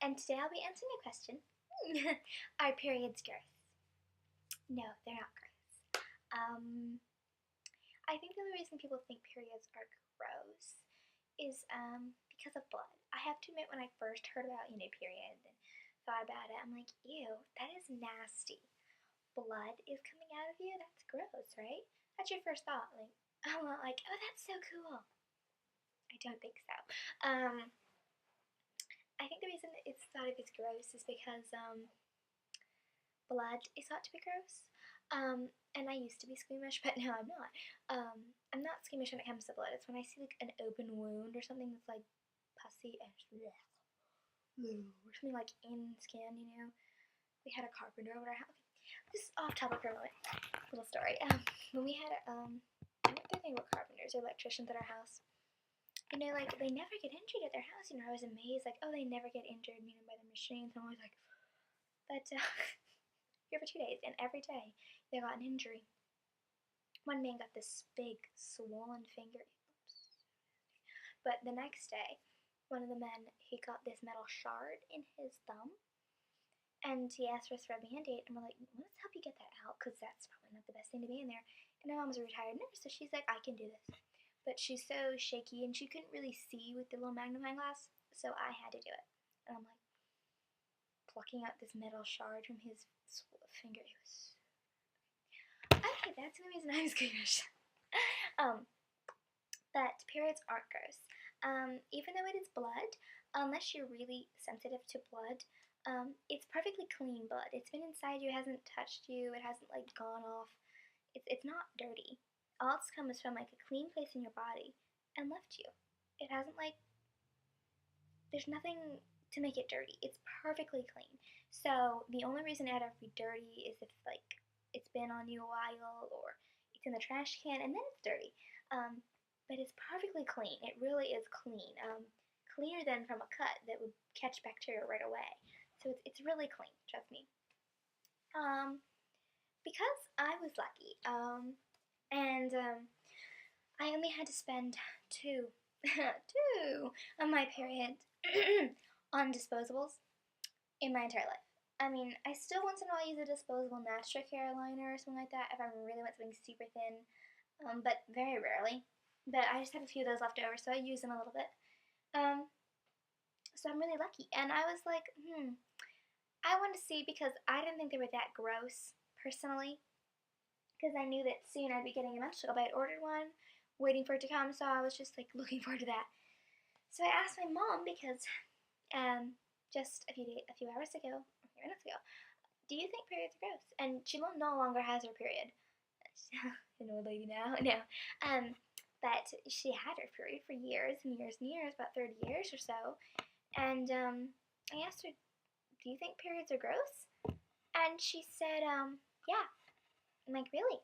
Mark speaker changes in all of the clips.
Speaker 1: and today I'll be answering a question. Are periods gross? No, they're not gross. I think the only reason people think periods are gross is because of blood. I have to admit, when I first heard about periods and thought about it, I'm like, ew, that is nasty. Blood is coming out of you? That's gross, right? That's your first thought. Like, I'm not like, oh, that's so cool. I don't think so. I think the reason it's thought of as gross is because blood is thought to be gross. And I used to be squeamish, but now I'm not. I'm not squeamish when it comes to blood. It's when I see like an open wound or something that's like pussy and or something like in skin. We had a carpenter over our house. This is off topic for a moment. Little story. When we had I don't think they were carpenters or electricians at our house. Like they never get injured at their house. I was amazed. Like, oh, they never get injured, by the machines. And I was like, but here for 2 days, and every day they got an injury. One man got this big swollen finger. But the next day, one of the men, he got this metal shard in his thumb, and he asked for us for a Band-Aid, and we're like, let's help you get that out, because that's probably not the best thing to be in there. And my mom was a retired nurse, so she's like, I can do this. But she's so shaky, and she couldn't really see with the little magnifying glass, so I had to do it. And I'm like, plucking out this metal shard from his finger. It was... Okay, that's the reason I was squeamish. But periods aren't gross. Even though it is blood, unless you're really sensitive to blood, it's perfectly clean blood. It's been inside you, it hasn't touched you, it hasn't like gone off. It's not dirty. All it's comes from like a clean place in your body and left you. It hasn't there's nothing to make it dirty. It's perfectly clean. So the only reason it'd ever be dirty is if it's been on you a while or it's in the trash can and then it's dirty. But it's perfectly clean. It really is clean. Cleaner than from a cut that would catch bacteria right away. So it's really clean, trust me. Because I was lucky, and I only had to spend two of my periods on disposables in my entire life. I still once in a while use a disposable Natural Care liner or something like that if I really want something super thin, but very rarely. But I just have a few of those left over, so I use them a little bit. So I'm really lucky. And I was like, I wanted to see, because I didn't think they were that gross, personally. Because I knew that soon I'd be getting a menstrual cup. I had ordered one, waiting for it to come, so I was just like looking forward to that. So I asked my mom, because just a few hours ago, a few minutes ago, do you think periods are gross? And she no longer has her period. An old lady now, no. But she had her period for years and years and years, about 30 years or so. And I asked her, do you think periods are gross? And she said, yeah. I'm like, really?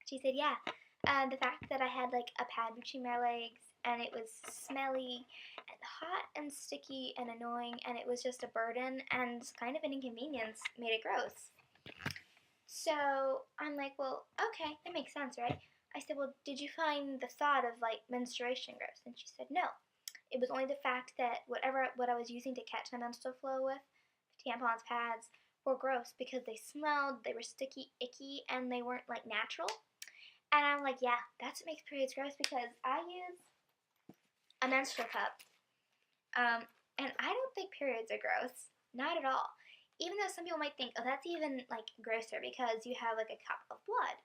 Speaker 1: She said, yeah. The fact that I had like a pad between my legs, and it was smelly and hot and sticky and annoying, and it was just a burden and kind of an inconvenience, made it gross. So I'm like, well, okay, that makes sense, right? I said, well, did you find the thought of like menstruation gross? And she said, no. It was only the fact that what I was using to catch my menstrual flow with, tampons, pads, were gross because they smelled, they were sticky, icky, and they weren't like natural. And I'm like, yeah, that's what makes periods gross, because I use a menstrual cup, and I don't think periods are gross, not at all. Even though some people might think, oh, that's even like grosser because you have like a cup of blood.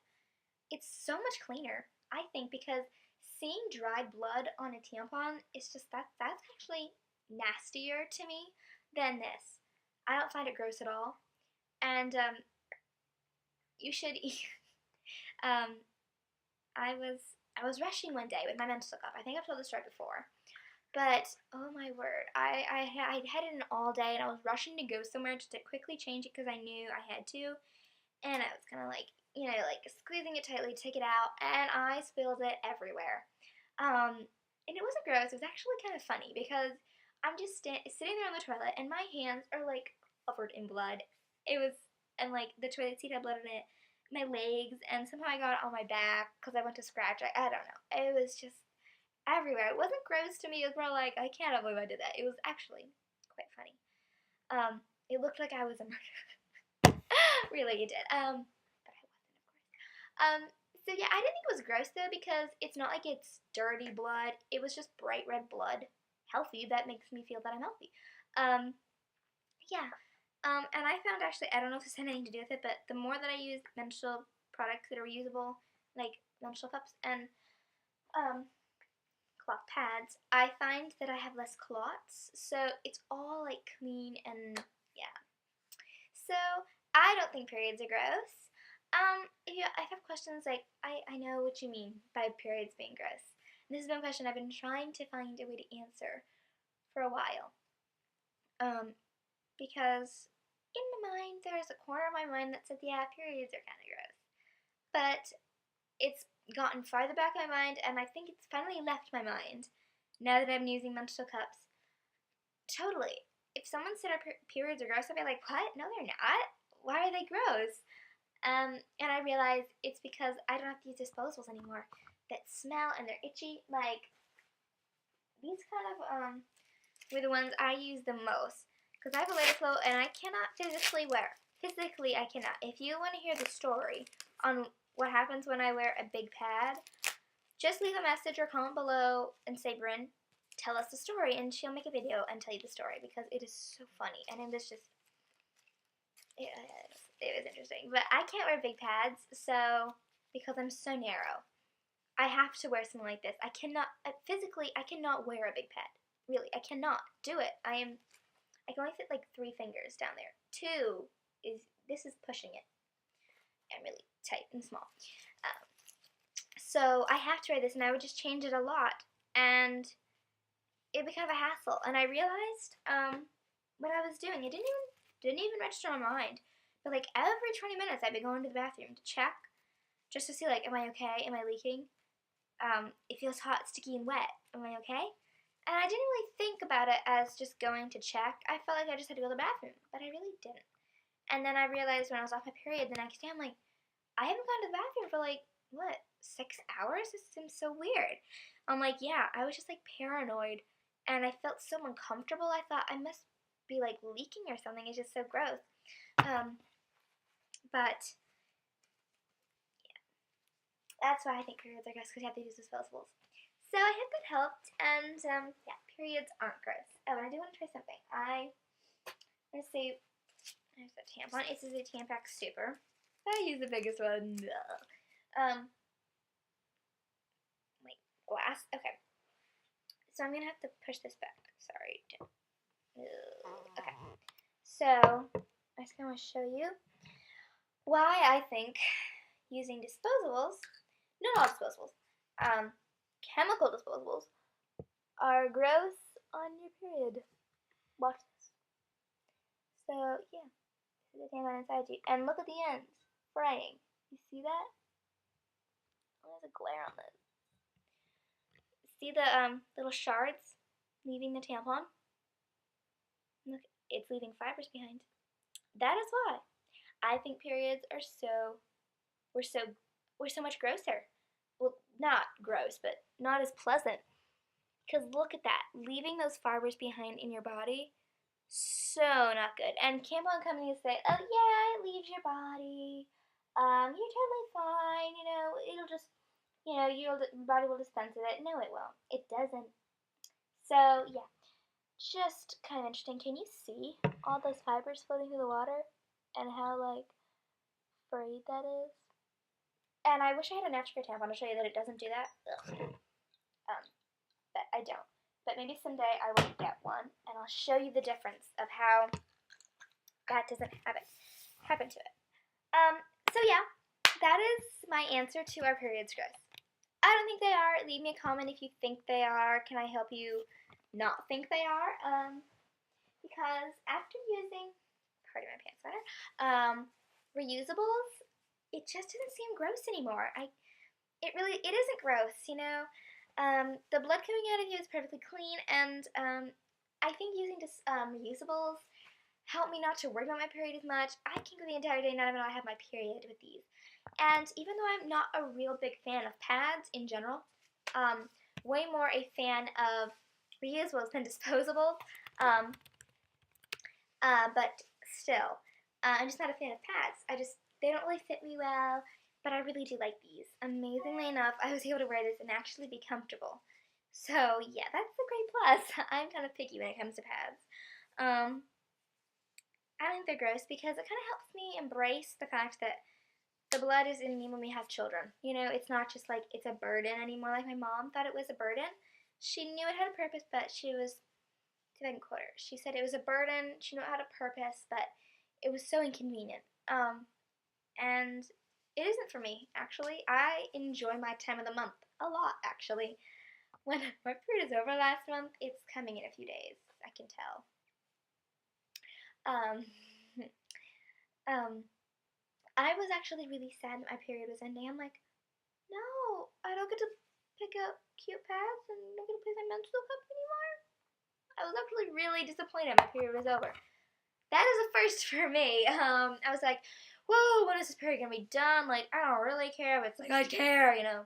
Speaker 1: It's so much cleaner, I think, because seeing dried blood on a tampon is just, that's actually nastier to me than this. I don't find it gross at all. And you should I was rushing one day with my menstrual cup. I think I've told this story before. But, oh my word, I had it in all day, and I was rushing to go somewhere just to quickly change it because I knew I had to. And I was kind of like, squeezing it tightly to take it out, and I spilled it everywhere. And it wasn't gross, it was actually kind of funny, because I'm just sitting there on the toilet, and my hands are like covered in blood. And like the toilet seat had blood in it, my legs, and somehow I got it on my back because I went to scratch it. I don't know. It was just everywhere. It wasn't gross to me, it was more like, I can't believe I did that. It was actually quite funny. It looked like I was a murderer. Really, it did. But I wasn't, of course. So yeah, I didn't think it was gross though because it's not like it's dirty blood. It was just bright red blood, healthy. That makes me feel that I'm healthy. Yeah. And I found actually, I don't know if this had anything to do with it, but the more that I use menstrual products that are reusable, like menstrual cups and cloth pads, I find that I have less clots. So it's all like clean and yeah. So I don't think periods are gross. If I have questions like, I know what you mean by periods being gross. And this has been a question I've been trying to find a way to answer for a while. Because in my mind, there's a corner of my mind that said, yeah, periods are kind of gross. But it's gotten farther back in my mind, and I think it's finally left my mind now that I'm using menstrual cups. Totally. If someone said our periods are gross, I'd be like, what? No, they're not. Why are they gross? And I realized it's because I don't have to use disposables anymore that smell and they're itchy. Like, these kind of were the ones I use the most. Because I have a LadyFlow and I cannot physically wear. Physically, I cannot. If you want to hear the story on what happens when I wear a big pad, just leave a message or comment below and say, Bryn, tell us the story. And she'll make a video and tell you the story because it is so funny. And it was just... it was interesting. But I can't wear big pads, so because I'm so narrow, I have to wear something like this. I cannot, physically, I cannot wear a big pad. Really, I cannot do it. I can only fit like 3 fingers down there. 2 this is pushing it. I'm really tight and small. So I have to wear this, and I would just change it a lot, and it became a hassle. And I realized what I was doing, it didn't even register on my mind. But like every 20 minutes, I'd be going to the bathroom to check, just to see like, am I okay? Am I leaking? It feels hot, sticky, and wet. Am I okay? And I didn't really think about it as just going to check. I felt like I just had to go to the bathroom, but I really didn't. And then I realized when I was off my period the next day, I'm like, I haven't gone to the bathroom for like, what, 6 hours? This seems so weird. I'm like, yeah, I was just like paranoid, and I felt so uncomfortable. I thought I must be like leaking or something. It's just so gross. But yeah, that's why I think periods are gross, because you have to use disposables. So I hope that helped, and yeah, periods aren't gross. Oh, and I do want to try something. Let's see, there's a tampon. This is a Tampax Super. I use the biggest one. Wait, glass? Okay. So I'm gonna have to push this back. Sorry. Okay. So, I just want to show you why I think using disposables, not all disposables, chemical disposables, are gross on your period. Watch this. So, yeah, this is the tampon inside you. And look at the ends, fraying. You see that? Oh, there's a glare on this. See the little shards leaving the tampon? Look, it's leaving fibers behind. That is why I think periods are we're so much grosser. Well, not gross, but not as pleasant. Because look at that, leaving those fibers behind in your body, so not good. And tampon companies say, oh yeah, it leaves your body. You're totally fine. You know, it'll just, your body will dispense of it. No, it won't. It doesn't. So yeah, just kind of interesting. Can you see all those fibers floating through the water, and how like frayed that is? And I wish I had a natural tampon to show you that it doesn't do that. But I don't. But maybe someday I will get one, and I'll show you the difference of how that doesn't happen to it. So yeah, that is my answer to our periods gross. I don't think they are. Leave me a comment if you think they are. Can I help you not think they are? Because after using, pardon my pants sweater, reusables, it just doesn't seem gross anymore. It isn't gross, you know. The blood coming out of you is perfectly clean, and I think using just reusables help me not to worry about my period as much. I can go the entire day not even know I have my period with these. And even though I'm not a real big fan of pads in general, way more a fan of reusables than disposables. but still, I'm just not a fan of pads. They don't really fit me well, but I really do like these. Amazingly enough, I was able to wear this and actually be comfortable. So yeah, that's a great plus. I'm kind of picky when it comes to pads. Um, I think they're gross because it kind of helps me embrace the fact that the blood is in me when we have children. You know, it's not just like it's a burden anymore. Like my mom thought it was a burden. She knew it had a purpose, but she was, didn't quote her. She said it was a burden. She knew it had a purpose, but it was so inconvenient. And it isn't for me, actually. I enjoy my time of the month a lot, actually. When my period is over last month, it's coming in a few days. I can tell. Um, um, I was actually really sad that my period was ending. I'm like, no, I don't get to pick up cute pads and I don't get to play my menstrual cup anymore. I was actually really disappointed my period was over. That is a first for me. I was like, whoa, when is this period gonna be done? Like, I don't really care, but it's like, I care, you know.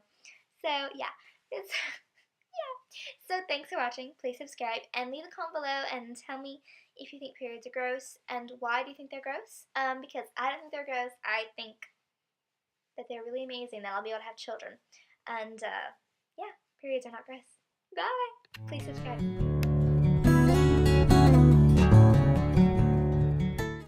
Speaker 1: So, yeah, it's, yeah. So, thanks for watching. Please subscribe and leave a comment below and tell me if you think periods are gross and why do you think they're gross. Because I don't think they're gross. I think that they're really amazing, that I'll be able to have children. And, yeah, periods are not gross. Bye! Please subscribe.